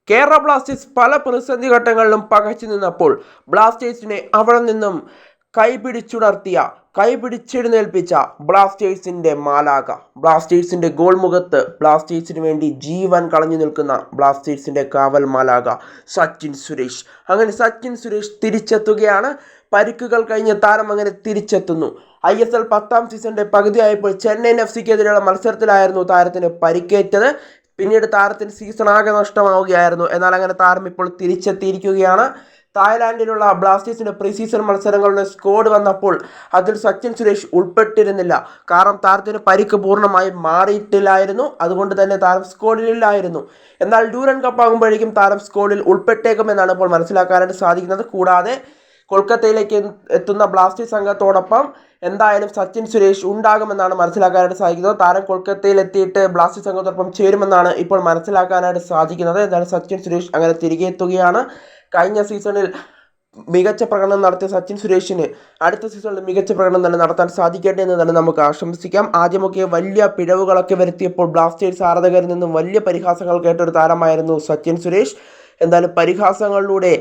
Kerala Blasters പല പ്രതിസന്ധി ഘട്ടങ്ങളിലും പകച്ചു നിന്നപ്പോൾ ബ്ലാസ്റ്റേഴ്സിനെ അവിടെ നിന്നും കൈപിടിച്ചെഴുന്നേൽപ്പിച്ച ബ്ലാസ്റ്റേഴ്സിന്റെ മാലാക, ബ്ലാസ്റ്റേഴ്സിന്റെ ഗോൾ മുഖത്ത് ബ്ലാസ്റ്റേഴ്സിന് വേണ്ടി ജീവൻ കളഞ്ഞു നിൽക്കുന്ന ബ്ലാസ്റ്റേഴ്സിന്റെ കാവൽ മാലാക സച്ചിൻ സുരേഷ്. അങ്ങനെ സച്ചിൻ സുരേഷ് തിരിച്ചെത്തുകയാണ്. പരിക്കുകൾ കഴിഞ്ഞ് താരം അങ്ങനെ തിരിച്ചെത്തുന്നു. ISL 10ാം സീസണിന്റെ പകുതിയായപ്പോൾ ചെന്നൈയിൻ FC-ക്കെതിരെയുള്ള മത്സരത്തിലായിരുന്നു താരത്തിന് പരിക്കേറ്റത്. പിന്നീട് താരത്തിന് സീസൺ ആകെ നഷ്ടമാവുകയായിരുന്നു. എന്നാൽ അങ്ങനെ താരം ഇപ്പോൾ തിരിച്ചെത്തിയിരിക്കുകയാണ്. തായ്ലാൻഡിലുള്ള ബ്ലാസ്റ്റേഴ്സിന്റെ പ്രീ സീസൺ മത്സരങ്ങളുടെ സ്ക്വാഡ് വന്നപ്പോൾ അതിൽ സച്ചിൻ സുരേഷ് ഉൾപ്പെട്ടിരുന്നില്ല. കാരണം താരത്തിന് പരിക്ക് പൂർണ്ണമായും മാറിയിട്ടില്ലായിരുന്നു. അതുകൊണ്ട് തന്നെ താരം സ്ക്വാഡിലില്ലായിരുന്നു. എന്നാൽ ഡ്യൂറൻ കപ്പ് ആകുമ്പോഴേക്കും താരം സ്ക്വാഡിൽ ഉൾപ്പെട്ടേക്കുമെന്നാണ് ഇപ്പോൾ മനസ്സിലാക്കാനായിട്ട് സാധിക്കുന്നത്. കൂടാതെ കൊൽക്കത്തയിലേക്ക് എത്തുന്ന ബ്ലാസ്റ്റേഴ്സ് സംഘത്തോടൊപ്പം എന്തായാലും സച്ചിൻ സുരേഷ് ഉണ്ടാകുമെന്നാണ് മനസ്സിലാക്കാനായിട്ട് സാധിക്കുന്നത്. താരം കൊൽക്കത്തയിൽ എത്തിയിട്ട് ബ്ലാസ്റ്റേഴ്സ് സംഘത്തോടൊപ്പം ചേരുമെന്നാണ് ഇപ്പോൾ മനസ്സിലാക്കാനായിട്ട് സാധിക്കുന്നത്. എന്തായാലും സച്ചിൻ സുരേഷ് അങ്ങനെ തിരികെ എത്തുകയാണ്. കഴിഞ്ഞ സീസണിൽ മികച്ച പ്രകടനം നടത്തിയ സച്ചിൻ സുരേഷിന് അടുത്ത സീസണിൽ മികച്ച പ്രകടനം തന്നെ നടത്താൻ സാധിക്കട്ടെ എന്ന് തന്നെ നമുക്ക് ആശംസിക്കാം. ആദ്യമൊക്കെ വലിയ പിഴവുകളൊക്കെ വരുത്തിയപ്പോൾ ബ്ലാസ്റ്റേഴ്സ് ആരാധകരിൽ നിന്നും വലിയ പരിഹാസങ്ങൾ കേട്ടൊരു താരമായിരുന്നു സച്ചിൻ സുരേഷ്. എന്തായാലും പരിഹാസങ്ങളിലൂടെ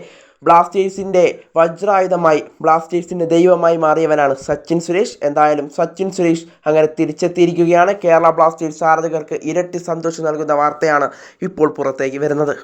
ബ്ലാസ്റ്റേഴ്സിൻ്റെ വജ്രായുധമായി, ബ്ലാസ്റ്റേഴ്സിൻ്റെ ദൈവമായി മാറിയവനാണ് സച്ചിൻ സുരേഷ്. എന്തായാലും സച്ചിൻ സുരേഷ് അങ്ങനെ തിരിച്ചെത്തിയിരിക്കുകയാണ്. കേരള ബ്ലാസ്റ്റേഴ്സ് ആരാധകർക്ക് ഇരട്ടി സന്തോഷം നൽകുന്ന വാർത്തയാണ് ഇപ്പോൾ പുറത്തേക്ക് വരുന്നത്.